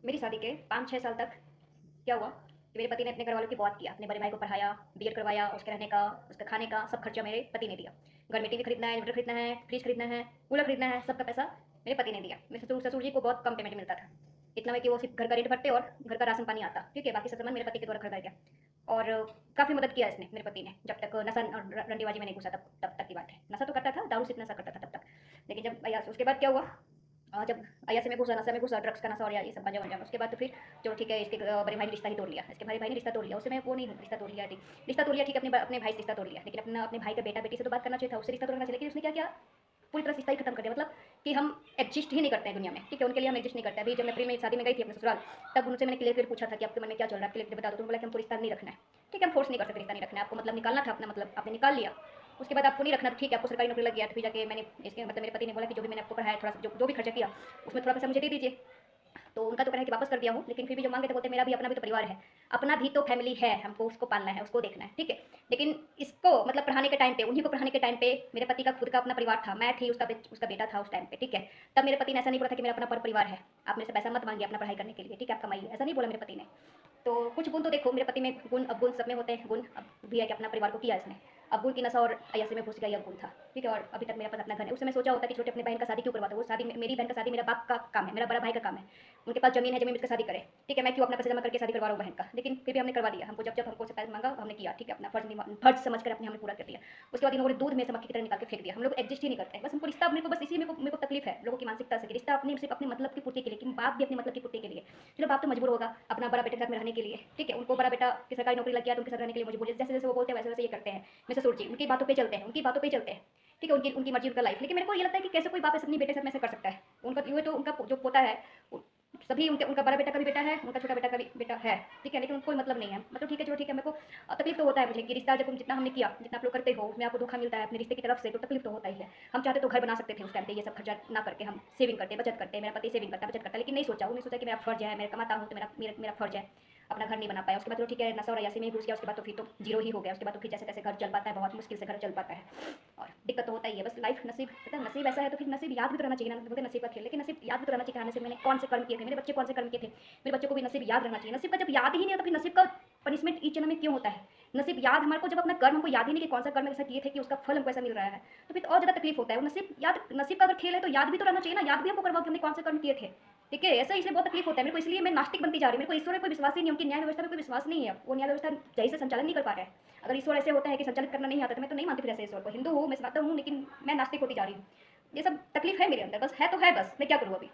मेरी शादी के 5-6 साल तक क्या हुआ कि मेरे पति ने अपने घरवालों की बहुत किया। अपने बड़े भाई को पढ़ाया, बीएड करवाया, उसके रहने का, उसके खाने का सब खर्चा मेरे पति ने दिया। घर में टीवी खरीदना है, इन्वर्टर खरीदना है, फ्रिज खरीदना है, कूलर खरीदना है, सबका पैसा मेरे पति ने दिया। मेरे ससुर जी को बहुत कम पेमेंट मिलता था। इतना में कि वो सिर्फ घर का रेंट भरते और घर का राशन पानी आता, ठीक है, बाकी सब सामान मेरे पति के द्वारा खरीदा गया। और काफ़ी मदद किया इसने, मेरे पति ने, जब तक नशा और रंडीबाजी में नहीं घुसा तब तक की बात है। नशा तो करता था, दारू से नशा करता था तब तक। लेकिन जब उसके बाद क्या हुआ, जब अय्यासी में घुसा, नशा में घुसा, ड्रग्स का नशा और ये सब गांजा वांजा, उसके बाद तो फिर चलो ठीक है, इसके बड़े भाई ने रिश्ता ही तोड़ लिया। इसके बड़े भाई ने रिश्ता तोड़ लिया, उससे मैं वो नहीं हूँ, रिश्ता तोड़ लिया, ठीक, रिश्ता तोड़ लिया, ठीक है, अपने भाई से रिश्ता तोड़ लिया, लेकिन अपने भाई का बेटा बेटी से तो बात करना चाहिए था, उससे रिश्ता तोड़ना चाहिए। लेकिन उसने क्या किया, पूरी तरह रिश्ता ही खत्म कर दिया। मतलब कि हम एग्जिस्ट ही नहीं करते हैं दुनिया में, ठीक है, उनके लिए हम एग्जिस्ट नहीं करते। अभी जब मैं अप्रैल में शादी में गई थी अपने ससुराल, तब उनसे मैंने क्लियर पूछा था कि आपके मन में क्या चल रहा है, क्लियर बता दो। तो बोला कि हमको रिश्ता नहीं रखना है, ठीक है, हम फोर्स नहीं कर सकते, रिश्ता नहीं रखना है आपको, मतलब निकालना था अपना, मतलब आपने निकाल लिया। उसके बाद आपको नहीं रखना, तो ठीक है, आपको सरकारी नौकरी लग गया। तो फिर जाके मैंने इसके मतलब मेरे पति ने बोला कि जो भी मैंने आपको पढ़ाया, थोड़ा सा जो भी खर्चा किया, उसमें थोड़ा पैसा मुझे दे दीजिए। तो उनका तो कहना है कि वापस कर दिया हूँ, लेकिन फिर भी जो मांगे थे बोलते मेरा भी अपना भी तो परिवार है, अपना भी तो फैमिली है, हमको उसको पालना है, उसको देखना है, ठीक है। लेकिन इसको मतलब पढ़ाने के टाइम पे, उन्हीं को पढ़ाने के टाइम पे मेरे पति का खुद का अपना परिवार था, मैं थी, उसका बेटा था उस टाइम पे, ठीक है। तब मेरे पति ने ऐसा नहीं बोला था कि मेरा अपना परिवार है, आप मेरे से पैसा मत मांगिए अपना पढ़ाई करने के लिए, ठीक है, आप कमाइए, ऐसा नहीं बोला मेरे पति ने। तो कुछ गुण तो देखो मेरे पति में, गुण अवगुण सब में होते हैं। गुण अब भी है कि अपना परिवार को किया इसने। अवगुण की नशा और अय्यासी में घुस गया, यह गुण था, ठीक है। और अभी तक मेरे पास अपना घर है। उससे मैं सोचा होता कि छोटे अपनी बहन का शादी क्यों करवाता, वो शादी मेरी बहन का शादी मेरा बाप का काम है, मेरा बड़ा भाई का काम है, उनके पास जमीन है, जमीन में शादी करे, ठीक है, मैं क्यों अपना पैसा जमा करके शादी करवा रहा हूँ बहन का। लेकिन फिर भी हमने करवा दिया, हमको जब जब हमको पैसा मांगा हमने किया, ठीक है, अपना फर्ज समझ कर अपने हमने पूरा कर दिया। उसके बाद इन लोगों ने दूध में से मक्खी की तरह निकाल के फेंक दिया। हम लोग एडजस्ट ही नहीं करते, बस हमको रिश्ता, मेरे को बस इसी मेरे को तकलीफ है लोगों की मानसिकता से, रिश्ता अपने सिर्फ अपने मतलब की पूर्ति के लिए, कि बाप भी अपने मतलब की पूर्ति के लिए। चलो बाप तो मजबूर होगा अपना बड़ा बेटे के साथ में रहने के लिए, ठीक है, उनको बड़ा बेटा की सरकारी नौकरी लग गया तो उनके साथ रहने के लिए मजबूर है, जैसे जैसे वो बोलते हैं वैसे वैसे ये करते हैं। मेरे ससुर जी उनकी बातों पे चलते हैं, उनकी बातों पे चलते हैं, ठीक है, उनकी उनकी मर्जी, उनका लाइफ। लेकिन मेरे को ये लगता है कि कैसे कोई बाप अपने बेटे के साथ में ऐसा कर सकता है। उनका ये तो उनका जो पोता है, सभी उनका बड़ा बेटा का भी बेटा है, उनका छोटा बेटा का भी बेटा है, ठीक है, लेकिन उनको कोई मतलब नहीं है। मतलब ठीक है, चलो ठीक है, मेरे को तकलीफ तो होता है मुझे कि रिश्ता जब जितना हमने किया, जितना आप लोग करते हो, उसमें आपको धोखा मिलता है अपने रिश्ते की तरफ से, तो तकलीफ तो होता ही है। हम चाहते तो घर बना सकते थे उस टाइम पे, ये सब खर्चा ना करके हम सेविंग करते, बचत करते, मेरा पति सेविंग करता, बचत करता, लेकिन नहीं सोचा, उन्होंने सोचा कि मेरा फर्ज है, मैं कमाता हूँ तो मेरा फर्ज है, अपना घर नहीं बना पाया। उसके बाद तो ठीक है, नशा और अय्यासी में घुस गया, उसके बाद तो फिर तो जीरो ही हो गया। उसके बाद तो फिर जैसे तैसे घर चल पाता है, बहुत मुश्किल से घर चल पाता है, और दिक्कत तो होता ही है। बस लाइफ नसीब, पता है, नसीब ऐसा है तो फिर नसीब याद भी तो रहना चाहिए ना, बोलते नसीब का खेल, लेकिन नसीब याद भी तो रहना चाहिए, नसीब मैंने कौन से कर्म किए थे, मेरे बच्चे कौन से कर्म किए थे, मेरे बच्चों को भी नसीब याद रहना चाहिए। नसीब का जब याद ही नहीं होता, फिर नसीब का पनिशमेंट इस जन्म में क्यों होता है। नसीब याद हमारे को, जब अपना कर्म हमको याद ही नहीं कि कौन सा कर्म ऐसा किए थे कि उसका फल हमको ऐसा मिल रहा है, तो फिर तो और ज़्यादा तकलीफ होता है। वो नसीब याद, नसीब का अगर खेल है तो याद भी तो रहना चाहिए ना, याद भी हमको करवाओ कि हमने कौन से कर्म किए थे, ठीक है। ऐसा इसलिए बहुत तकलीफ होता है मेरे को, इसलिए मैं नास्तिक बनती जा रही हूँ। मेरे को ईश्वर में कोई विश्वास ही नहीं, उनकी न्याय व्यवस्था में कोई विश्वास नहीं है, वो न्याय व्यवस्था सही से संचालन नहीं कर पा रहे हैं। अगर ईश्वर ऐसे होता है कि संचालित करना नहीं आता तो मैं तो नहीं मानती फिर ऐसे ईश्वर को। हिंदू हूँ, मैं मानता हूँ, लेकिन मैं नास्तिक होती जा रही हूँ। ये सब तकलीफ है मेरे अंदर, बस है तो है, बस मैं क्या करूँ अभी।